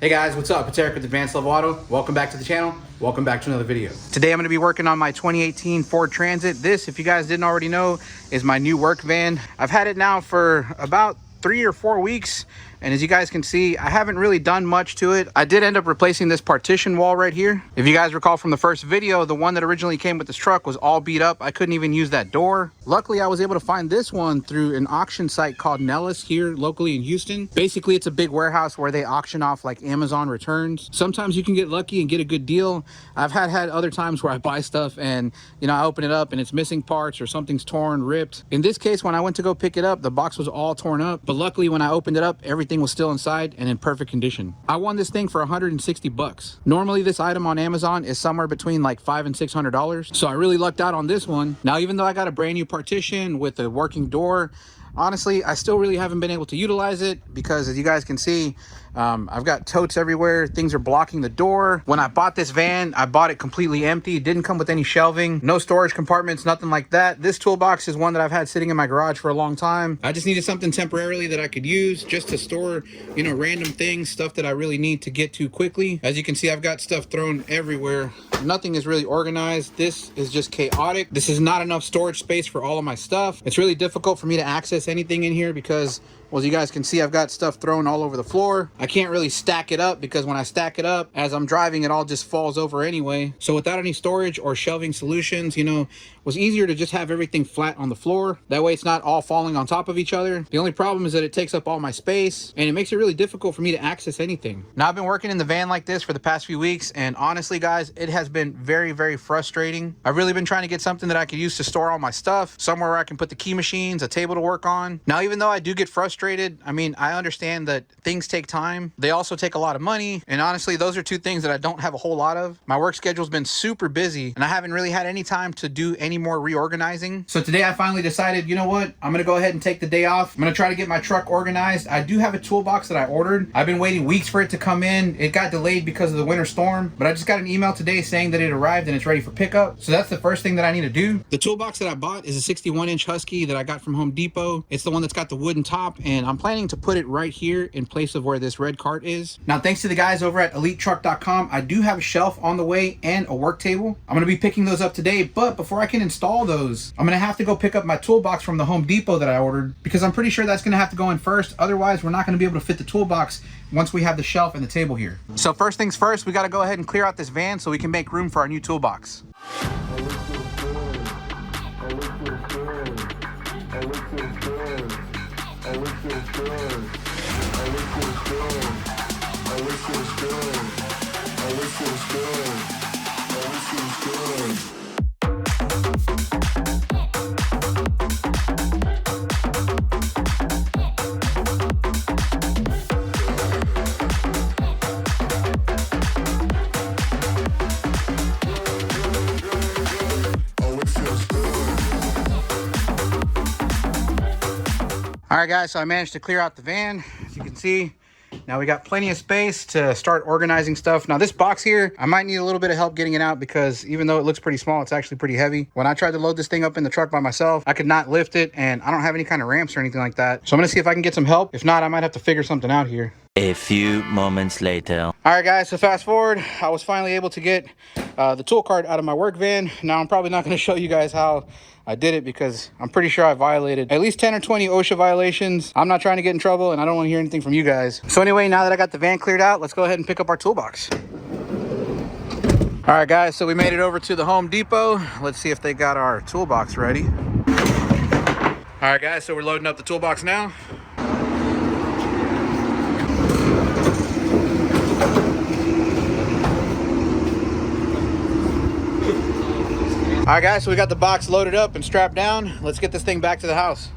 Hey guys, what's up? It's Eric with Advanced Level Auto. Welcome back to the channel. Welcome back to another video. Today I'm going to be working on my 2018 Ford Transit. This, if you guys didn't already know, is my new work van. I've had it now for about 3 or 4 weeks. And as you guys can see, I haven't really done much to it. I did end up replacing this partition wall right here. If you guys recall from the first video, the one that originally came with this truck was all beat up. I couldn't even use that door. Luckily, I was able to find this one through an auction site called Nellis here locally in Houston. Basically, it's a big warehouse where they auction off like Amazon returns. Sometimes you can get lucky and get a good deal. I've had other times where I buy stuff and, you know, I open it up and it's missing parts or something's torn, ripped. In this case, when I went to go pick it up, the box was all torn up. But luckily, when I opened it up, everything was still inside and in perfect condition. I won this thing for 160 bucks. Normally this item on Amazon is somewhere between like $500 and $600. So I really lucked out on this one. Now, even though I got a brand new partition with a working door, honestly, I still really haven't been able to utilize it because, as you guys can see, I've got totes everywhere. Things are blocking the door. When I bought this van, I bought it completely empty. It didn't come with any shelving, no storage compartments, nothing like that. This toolbox is one that I've had sitting in my garage for a long time. I just needed something temporarily that I could use just to store, you know, random things, stuff that I really need to get to quickly. As you can see, I've got stuff thrown everywhere. Nothing is really organized. This is just chaotic. This is not enough storage space for all of my stuff. It's really difficult for me to access anything in here because, well, as you guys can see, I've got stuff thrown all over the floor. I can't really stack it up because when I stack it up, as I'm driving, it all just falls over anyway. So without any storage or shelving solutions, you know, it was easier to just have everything flat on the floor. That way it's not all falling on top of each other. The only problem is that it takes up all my space and it makes it really difficult for me to access anything. Now, I've been working in the van like this for the past few weeks, and honestly, guys, it has been very, very frustrating. I've really been trying to get something that I could use to store all my stuff, somewhere where I can put the key machines, a table to work on. Now, even though I do get frustrated, I mean, I understand that things take time. They also take a lot of money. And honestly, those are two things that I don't have a whole lot of. My work schedule's been super busy and I haven't really had any time to do any more reorganizing. So today I finally decided, you know what? I'm gonna go ahead and take the day off. I'm gonna try to get my truck organized. I do have a toolbox that I ordered. I've been waiting weeks for it to come in. It got delayed because of the winter storm, but I just got an email today saying that it arrived and it's ready for pickup. So that's the first thing that I need to do. The toolbox that I bought is a 61-inch Husky that I got from Home Depot. It's the one that's got the wooden top, and I'm planning to put it right here in place of where this red cart is. Now, thanks to the guys over at EliteTruck.com, I do have a shelf on the way and a work table. I'm gonna be picking those up today, but before I can install those, I'm gonna have to go pick up my toolbox from the Home Depot that I ordered, because I'm pretty sure that's gonna have to go in first. Otherwise, we're not gonna be able to fit the toolbox once we have the shelf and the table here. So first things first, we gotta go ahead and clear out this van so we can make room for our new toolbox. All right, guys, so I managed to clear out the van. As you can see, now we got plenty of space to start organizing stuff. Now, this box here, I might need a little bit of help getting it out because even though it looks pretty small, it's actually pretty heavy. When I tried to load this thing up in the truck by myself, I could not lift it, and I don't have any kind of ramps or anything like that. So I'm gonna see if I can get some help. If not, I might have to figure something out here. A few moments later. All right, guys, so fast forward, I was finally able to get the tool cart out of my work van. Now, I'm probably not going to show you guys how I did it because I'm pretty sure I violated at least 10 or 20 OSHA violations. I'm not trying to get in trouble, and I don't want to hear anything from you guys. So anyway, now that I got the van cleared out, let's go ahead and pick up our toolbox. All right, guys, so we made it over to the Home Depot. Let's see if they got our toolbox ready. All right, guys, so we're loading up the toolbox now. All right, guys, so we got the box loaded up and strapped down. Let's get this thing back to the house.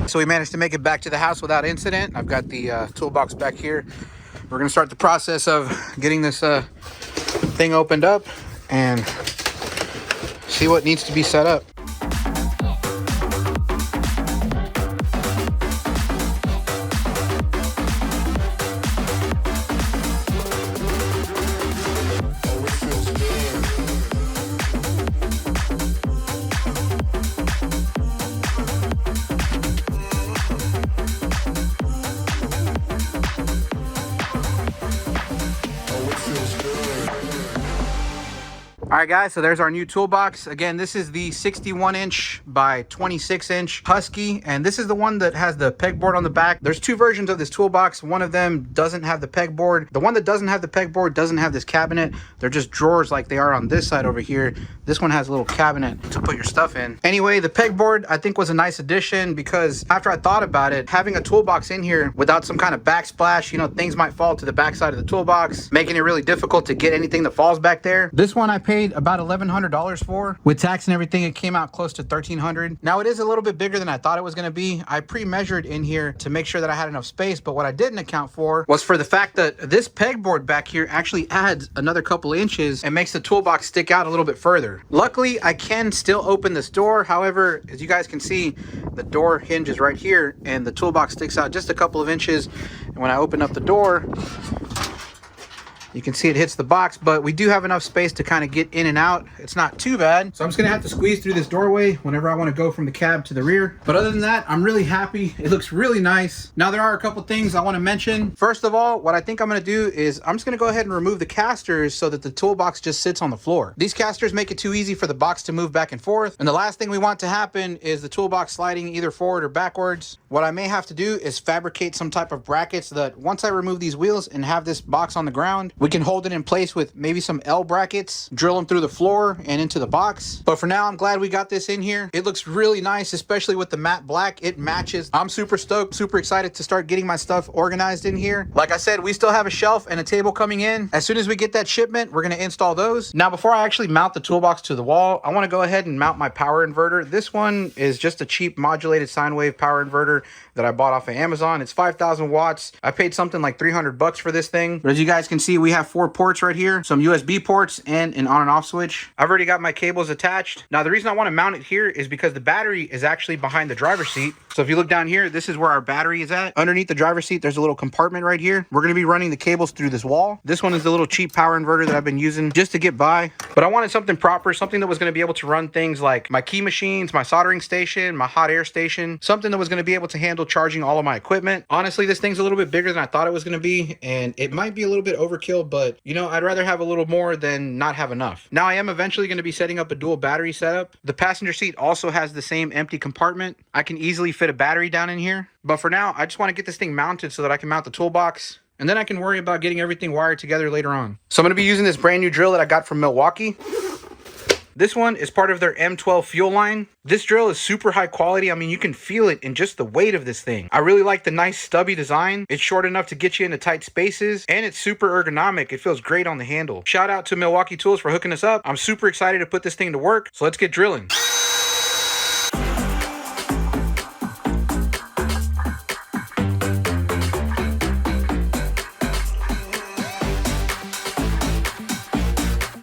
So we managed to make it back to the house without incident. I've got the toolbox back here. We're gonna start the process of getting this thing opened up and see what needs to be set up. right, guys, so there's our new toolbox. Again, this is the 61-inch by 26-inch Husky, and this is the one that has the pegboard on the back. There's two versions of this toolbox. One of them doesn't have the pegboard. The one that doesn't have the pegboard doesn't have this cabinet. They're just drawers like they are on this side over here. This one has a little cabinet to put your stuff in. Anyway, the pegboard I think was a nice addition, because after I thought about it, having a toolbox in here without some kind of backsplash, you know, things might fall to the backside of the toolbox, making it really difficult to get anything that falls back there. This one I paid about $1,100 for. With tax and everything, it came out close to $1,300. Now, it is a little bit bigger than I thought it was going to be. I pre-measured in here to make sure that I had enough space, but what I didn't account for was for the fact that this pegboard back here actually adds another couple inches and makes the toolbox stick out a little bit further. Luckily, I can still open this door. However, as you guys can see, the door hinge is right here and the toolbox sticks out just a couple of inches. And when I open up the door, you can see it hits the box, but we do have enough space to kind of get in and out. It's not too bad. So I'm just gonna have to squeeze through this doorway whenever I want to go from the cab to the rear. But other than that, I'm really happy. It looks really nice. Now, there are a couple things I want to mention. First of all, what I think I'm gonna do is I'm just gonna go ahead and remove the casters so that the toolbox just sits on the floor. These casters make it too easy for the box to move back and forth. And the last thing we want to happen is the toolbox sliding either forward or backwards. What I may have to do is fabricate some type of bracket so that once I remove these wheels and have this box on the ground, we can hold it in place with maybe some L brackets, drill them through the floor and into the box. But for now, I'm glad we got this in here. It looks really nice, especially with the matte black. It matches. I'm super stoked, super excited to start getting my stuff organized in here. Like I said, we still have a shelf and a table coming in. As soon as we get that shipment, we're going to install those. Now, before I actually mount the toolbox to the wall, I want to go ahead and mount my power inverter. This one is just a cheap modulated sine wave power inverter that I bought off of Amazon. It's 5,000 watts. I paid something like $300 for this thing. But as you guys can see, we have 4 ports right here, some USB ports and an on and off switch. I've already got my cables attached. Now, the reason I want to mount it here is because the battery is actually behind the driver's seat. So if you look down here, this is where our battery is at. Underneath the driver's seat, there's a little compartment right here. We're going to be running the cables through this wall. This one is the little cheap power inverter that I've been using just to get by. But I wanted something proper, something that was going to be able to run things like my key machines, my soldering station, my hot air station, something that was going to be able to handle charging all of my equipment. Honestly, this thing's a little bit bigger than I thought it was going to be, and it might be a little bit overkill, but you know, I'd rather have a little more than not have enough. Now, I am eventually going to be setting up a dual battery setup. The passenger seat also has the same empty compartment. I can easily fit a battery down in here. But for now, I just want to get this thing mounted so that I can mount the toolbox, and then I can worry about getting everything wired together later on. So I'm going to be using this brand new drill that I got from Milwaukee. This one is part of their M12 fuel line. This drill is super high quality. I mean, you can feel it in just the weight of this thing. I really like the nice stubby design. It's short enough to get you into tight spaces, and it's super ergonomic. It feels great on the handle. Shout out to Milwaukee Tools for hooking us up. I'm super excited to put this thing to work, so let's get drilling.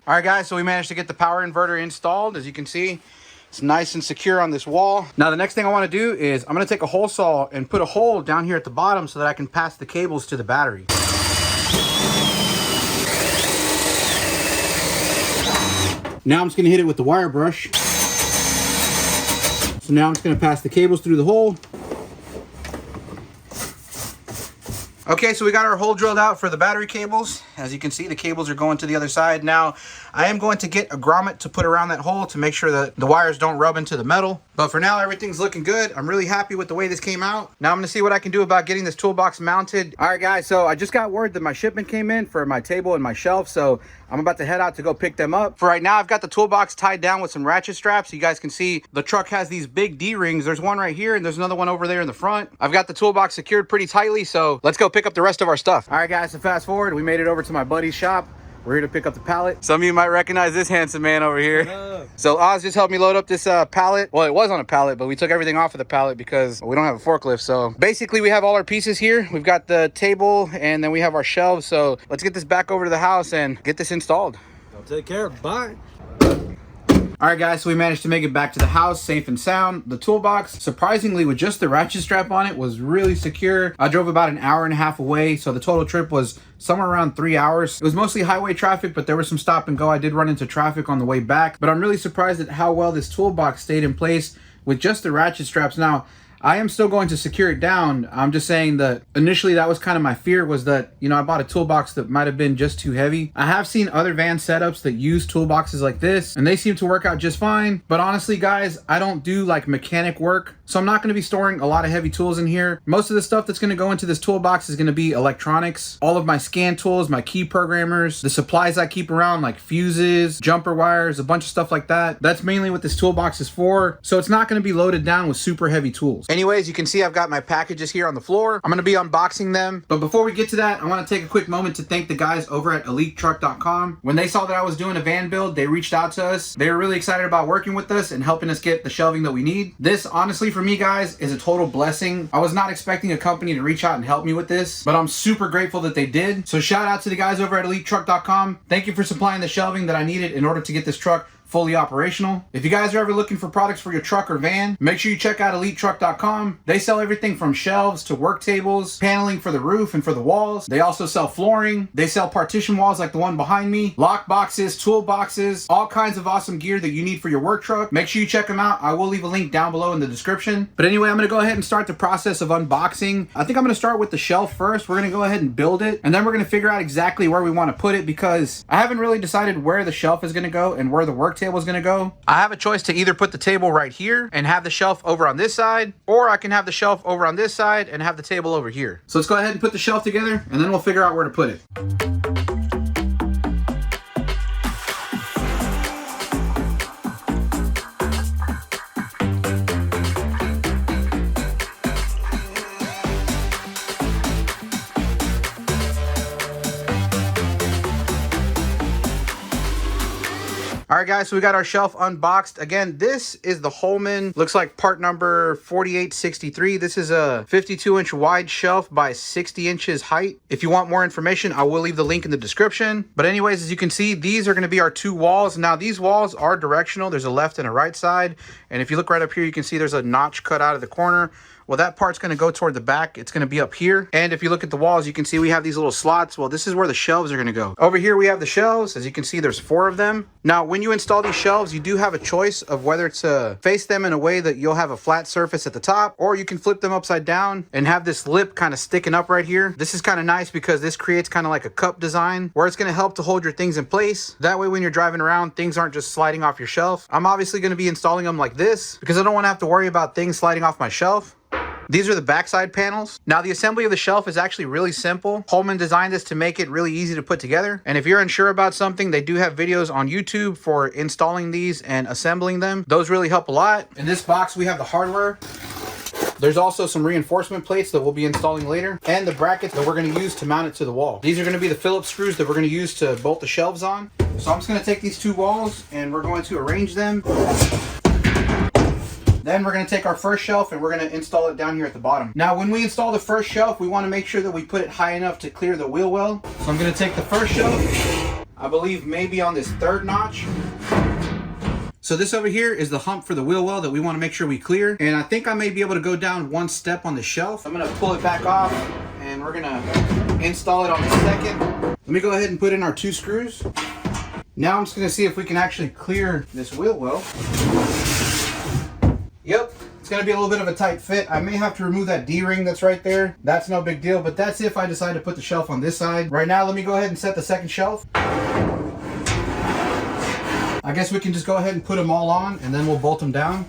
All right, guys, so we managed to get the power inverter installed. As you can see, it's nice and secure on this wall. Now, the next thing I want to do is I'm going to take a hole saw and put a hole down here at the bottom so that I can pass the cables to the battery. Now I'm just going to hit it with the wire brush. So now I'm just going to pass the cables through the hole. Okay, so we got our hole drilled out for the battery cables. As you can see, the cables are going to the other side. Now, I am going to get a grommet to put around that hole to make sure that the wires don't rub into the metal. But for now, everything's looking good. I'm really happy with the way this came out. Now I'm gonna see what I can do about getting this toolbox mounted. All right, guys, so I just got word that my shipment came in for my table and my shelf, so I'm about to head out to go pick them up. For right now, I've got the toolbox tied down with some ratchet straps. You guys can see the truck has these big D-rings. There's one right here, and there's another one over there in the front. I've got the toolbox secured pretty tightly, so let's go pick up the rest of our stuff. All right, guys, so fast forward, we made it over to my buddy's shop. We're here to pick up the pallet. Some of you might recognize this handsome man over here. So Oz just helped me load up this pallet. Well, it was on a pallet, but we took everything off of the pallet because we don't have a forklift. So basically we have all our pieces here. We've got the table and then we have our shelves. So let's get this back over to the house and get this installed. I'll take care. Bye. All right, guys, so we managed to make it back to the house safe and sound. The toolbox, surprisingly, with just the ratchet strap on it, was really secure. I drove about an hour and a half away, so the total trip was somewhere around 3 hours. It was mostly highway traffic, but there was some stop and go. I did run into traffic on the way back, but I'm really surprised at how well this toolbox stayed in place with just the ratchet straps. Now, I am still going to secure it down. I'm just saying that initially that was kind of my fear, was that, you know, I bought a toolbox that might have been just too heavy. I have seen other van setups that use toolboxes like this, and they seem to work out just fine. But honestly, guys, I don't do like mechanic work, so I'm not going to be storing a lot of heavy tools in here. Most of the stuff that's going to go into this toolbox is going to be electronics. All of my scan tools, my key programmers, the supplies I keep around like fuses, jumper wires, a bunch of stuff like that. That's mainly what this toolbox is for. So it's not going to be loaded down with super heavy tools. Anyways, you can see I've got my packages here on the floor. I'm going to be unboxing them. But before we get to that, I want to take a quick moment to thank the guys over at EliteTruck.com. When they saw that I was doing a van build, they reached out to us. They were really excited about working with us and helping us get the shelving that we need. This, honestly, for me, guys, is a total blessing. I was not expecting a company to reach out and help me with this, but I'm super grateful that they did. So shout out to the guys over at EliteTruck.com. Thank you for supplying the shelving that I needed in order to get this truck fully operational. If you guys are ever looking for products for your truck or van, make sure you check out EliteTruck.com. They sell everything from shelves to work tables, paneling for the roof and for the walls. They also sell flooring. They sell partition walls like the one behind me, lock boxes, toolboxes, all kinds of awesome gear that you need for your work truck. Make sure you check them out. I will leave a link down below in the description. But anyway, I'm gonna go ahead and start the process of unboxing. I think I'm gonna start with the shelf first. We're gonna go ahead and build it, and then we're gonna figure out exactly where we want to put it, because I haven't really decided where the shelf is gonna go and where the work table is going to go. I have a choice to either put the table right here and have the shelf over on this side, or I can have the shelf over on this side and have the table over here. So let's go ahead and put the shelf together, and then we'll figure out where to put it. All right, guys, so we got our shelf unboxed. Again, this is the Holman, looks like part number 4863. This is a 52-inch wide shelf by 60 inches height. If you want more information, I will leave the link in the description. But anyways, as you can see, these are going to be our two walls. Now, these walls are directional. There's a left and a right side. And if you look right up here, you can see there's a notch cut out of the corner. Well, that part's going to go toward the back. It's going to be up here. And if you look at the walls, you can see we have these little slots. Well, this is where the shelves are going to go. Over here, we have the shelves. As you can see, there's 4 of them. Now, when you install these shelves, you do have a choice of whether to face them in a way that you'll have a flat surface at the top, or you can flip them upside down and have this lip kind of sticking up right here. This is kind of nice because this creates kind of like a cup design where it's going to help to hold your things in place. That way, when you're driving around, things aren't just sliding off your shelf. I'm obviously going to be installing them like this because I don't want to have to worry about things sliding off my shelf. These are the backside panels. Now, the assembly of the shelf is actually really simple. Holman designed this to make it really easy to put together. And if you're unsure about something, they do have videos on YouTube for installing these and assembling them. Those really help a lot. In this box, we have the hardware. There's also some reinforcement plates that we'll be installing later, and the brackets that we're going to use to mount it to the wall. These are going to be the Phillips screws that we're going to use to bolt the shelves on. So I'm just going to take these 2 walls and we're going to arrange them. Then we're going to take our first shelf and we're going to install it down here at the bottom. Now, when we install the first shelf, we want to make sure that we put it high enough to clear the wheel well. So I'm going to take the first shelf, I believe maybe on this 3rd notch. So this over here is the hump for the wheel well that we want to make sure we clear. And I think I may be able to go down 1 step on the shelf. I'm going to pull it back off and we're going to install it on the second. Let me go ahead and put in our 2 screws. Now I'm just going to see if we can actually clear this wheel well. Yep, it's going to be a little bit of a tight fit. I may have to remove that D-ring that's right there. That's no big deal, but that's if I decide to put the shelf on this side. Right now, let me go ahead and set the second shelf. I guess we can just go ahead and put them all on, and then we'll bolt them down.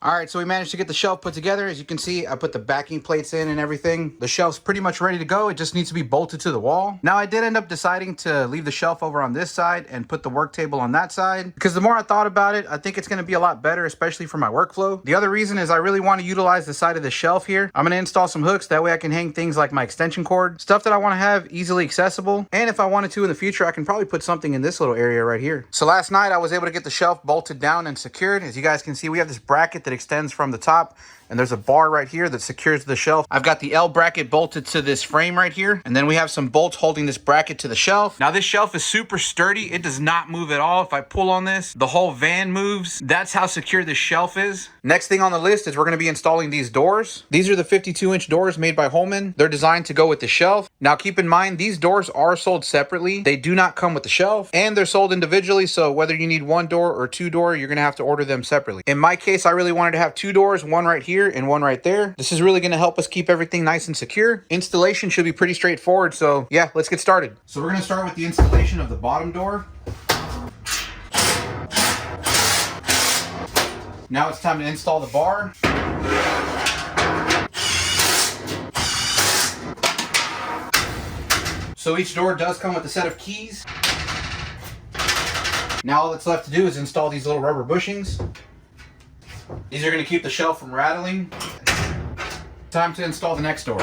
All right, so we managed to get the shelf put together. As you can see, I put the backing plates in and everything. The shelf's pretty much ready to go. It just needs to be bolted to the wall. Now, I did end up deciding to leave the shelf over on this side and put the work table on that side, because the more I thought about it, I think it's going to be a lot better, especially for my workflow. The other reason is I really want to utilize the side of the shelf here. I'm going to install some hooks. That way I can hang things like my extension cord, stuff that I want to have easily accessible. And if I wanted to in the future, I can probably put something in this little area right here. So last night I was able to get the shelf bolted down and secured. As you guys can see, we have this bracket that extends from the top and there's a bar right here that secures the shelf. I've got the L bracket bolted to this frame right here, and then we have some bolts holding this bracket to the shelf. Now this shelf is super sturdy. It does not move at all. If I pull on this, the whole van moves. That's how secure this shelf is. Next thing on the list is we're gonna be installing these doors. These are the 52-inch doors made by Holman. They're designed to go with the shelf. Now keep in mind, these doors are sold separately. They do not come with the shelf, and they're sold individually, so whether you need one door or two door, you're gonna have to order them separately. In my case, I really wanted to have two doors, one right here and one right there. This is really gonna help us keep everything nice and secure. Installation should be pretty straightforward, so yeah, let's get started. So we're gonna start with the installation of the bottom door. Now it's time to install the bar. So each door does come with a set of keys. Now all that's left to do is install these little rubber bushings. These are going to keep the shelf from rattling. Time to install the next door.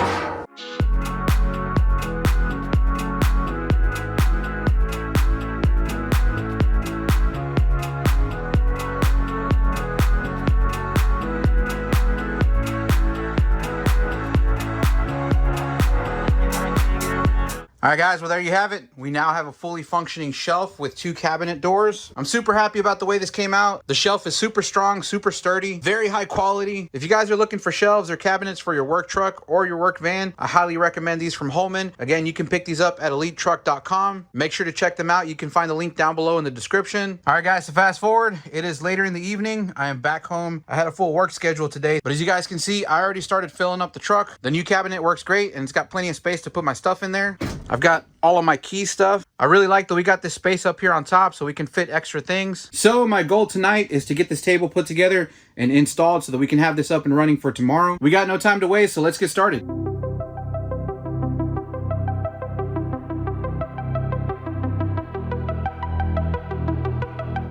All right guys, well there you have it. We now have a fully functioning shelf with two cabinet doors. I'm super happy about the way this came out. The shelf is super strong, super sturdy, very high quality. If you guys are looking for shelves or cabinets for your work truck or your work van, I highly recommend these from Holman. Again, you can pick these up at elitetruck.com. Make sure to check them out. You can find the link down below in the description. All right guys, so fast forward. It is later in the evening. I am back home. I had a full work schedule today, but as you guys can see, I already started filling up the truck. The new cabinet works great and it's got plenty of space to put my stuff in there. I've got all of my key stuff. I really like that we got this space up here on top so we can fit extra things. So my goal tonight is to get this table put together and installed so that we can have this up and running for tomorrow. We got no time to waste, so let's get started.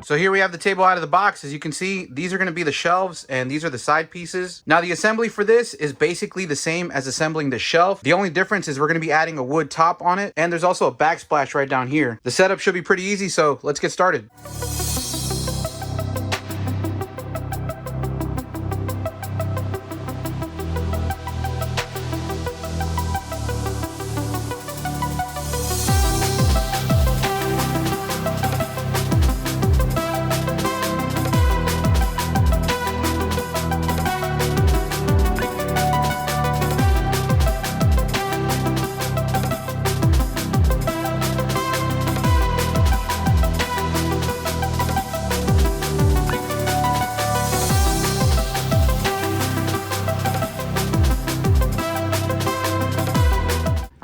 So here we have the table out of the box. As you can see, these are going to be the shelves and these are the side pieces. Now the assembly for this is basically the same as assembling the shelf. The only difference is we're going to be adding a wood top on it, and there's also a backsplash right down here. The setup should be pretty easy, so let's get started.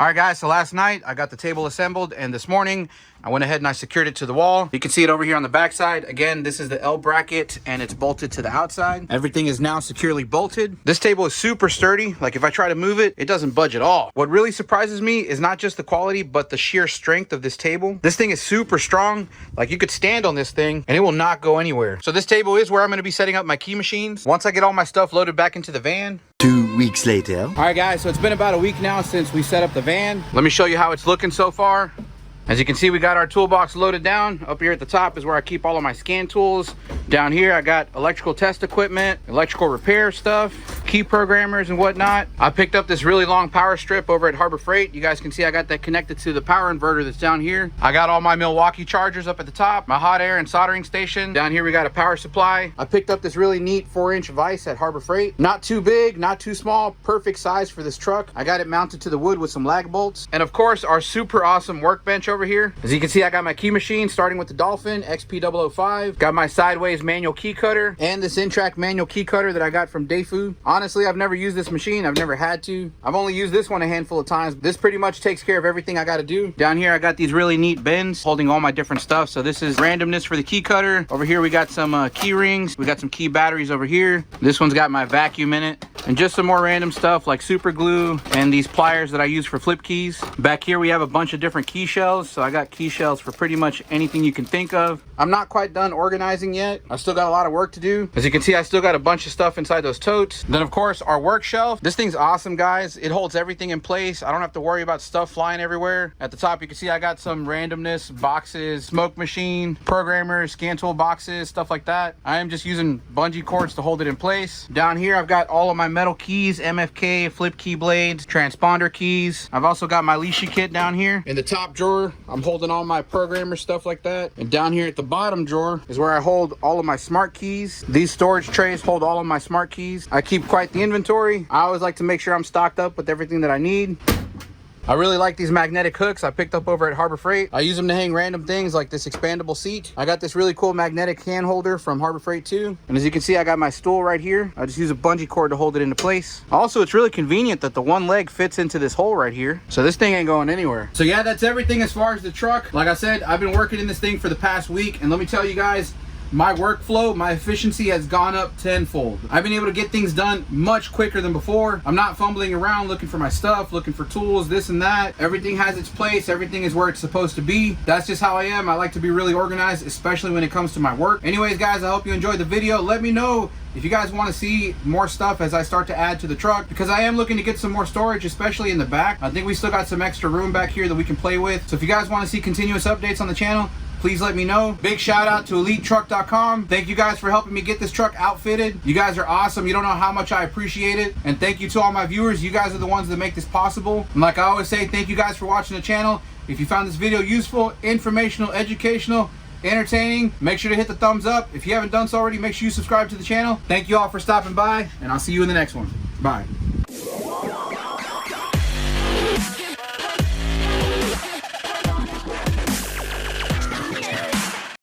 All right guys, so last night I got the table assembled, and this morning I went ahead and I secured it to the wall. You can see it over here on the back side. Again, this is the L bracket and it's bolted to the outside. Everything is now securely bolted. This table is super sturdy. Like if I try to move it, it doesn't budge at all. What really surprises me is not just the quality, but the sheer strength of this table. This thing is super strong. Like you could stand on this thing and it will not go anywhere. So this table is where I'm going to be setting up my key machines. Once I get all my stuff loaded back into the van. 2 weeks later. All right guys, so it's been about a week now since we set up the van. Let me show you how it's looking so far. As you can see, we got our toolbox loaded down. Up here at the top is where I keep all of my scan tools. Down here, I got electrical test equipment, electrical repair stuff, key programmers and whatnot. I picked up this really long power strip over at Harbor Freight. You guys can see I got that connected to the power inverter that's down here. I got all my Milwaukee chargers up at the top, my hot air and soldering station. Down here, we got a power supply. I picked up this really neat 4-inch vise at Harbor Freight. Not too big, not too small, perfect size for this truck. I got it mounted to the wood with some lag bolts. And of course, our super awesome workbench over here. As you can see, I got my key machine starting with the Dolphin XP005. Got my sideways manual key cutter and this in-track manual key cutter that I got from Dayfu. Honestly, I've never used this machine. I've never had to. I've only used this one a handful of times. This pretty much takes care of everything I got to do. Down here, I got these really neat bins holding all my different stuff. So this is randomness for the key cutter. Over here, we got some key rings. We got some key batteries over here. This one's got my vacuum in it. And just some more random stuff like super glue and these pliers that I use for flip keys. Back here, we have a bunch of different key shells. So I got key shells for pretty much anything you can think of. I'm not quite done organizing yet. I still got a lot of work to do. As you can see, I still got a bunch of stuff inside those totes. Then of of course, our work shelf. This thing's awesome, guys. It holds everything in place. I don't have to worry about stuff flying everywhere. At the top, you can see I got some randomness boxes, smoke machine, programmer, scan tool boxes, stuff like that. I am just using bungee cords to hold it in place. Down here, I've got all of my metal keys, MFK, flip key blades, transponder keys. I've also got my leashy kit down here. In the top drawer, I'm holding all my programmer stuff like that. And down here at the bottom drawer is where I hold all of my smart keys. These storage trays hold all of my smart keys. I keep quite the inventory. I always like to make sure I'm stocked up with everything that I need. I really like these magnetic hooks I picked up over at Harbor Freight. I use them to hang random things like this expandable seat. I got this really cool magnetic hand holder from Harbor Freight too. And as you can see, I got my stool right here. I just use a bungee cord to hold it into place. Also, it's really convenient that the one leg fits into this hole right here. So this thing ain't going anywhere. So yeah, that's everything as far as the truck. Like I said, I've been working in this thing for the past week. And let me tell you guys, my workflow, my efficiency has gone up tenfold. I've been able to get things done much quicker than before. I'm not fumbling around looking for my stuff, looking for tools, this and that. Everything has its place. Everything is where it's supposed to be. That's just how I am. I like to be really organized, especially when it comes to my work. Anyways, guys, I hope you enjoyed the video. Let me know if you guys want to see more stuff as I start to add to the truck, because I am looking to get some more storage, especially in the back. I think we still got some extra room back here that we can play with. So if you guys want to see continuous updates on the channel, please let me know. Big shout out to EliteTruck.com. Thank you guys for helping me get this truck outfitted. You guys are awesome. You don't know how much I appreciate it. And thank you to all my viewers. You guys are the ones that make this possible. And like I always say, thank you guys for watching the channel. If you found this video useful, informational, educational, entertaining, make sure to hit the thumbs up. If you haven't done so already, make sure you subscribe to the channel. Thank you all for stopping by, and I'll see you in the next one. Bye.